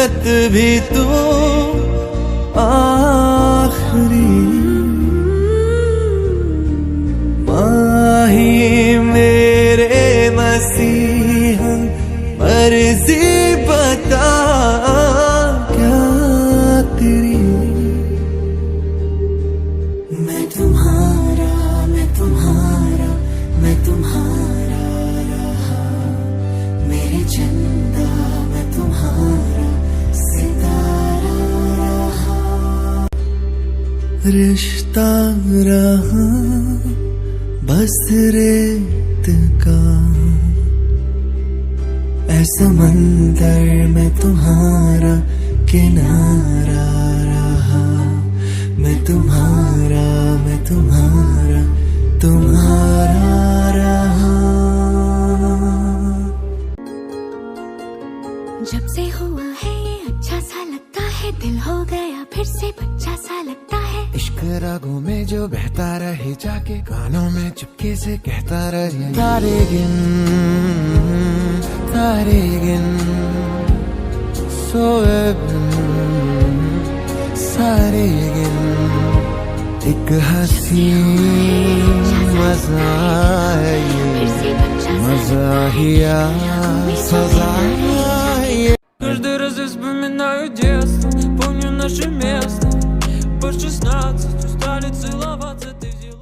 जन्नत भी तू आखिरी माही मेरे मसीहा मर्जी बता क्या तेरी। मैं तुम्हारा मैं तुम्हारा मैं तुम्हारा रहा, मेरे चंदा मैं तुम्हारा सितारा रहा। रिश्ता रहा बस रेत का, ऐ समंदर में तुम्हारा किनारा रहा। मैं तुम्हारा तुम्हारा रहा। जब से हुआ है ये अच्छा सा लगता है, दिल हो गया फिर से बच्चा सा लगता है। इश्क रागों में जो बहता रहे जाके, कानों में चुपके से कहता रहे तारे गिन सोए बिन सारे गिन। एक हंसी मजा है ये, मजा ही सजा है। Каждый раз я вспоминаю детство, помню наше место. По 16 устали целовать.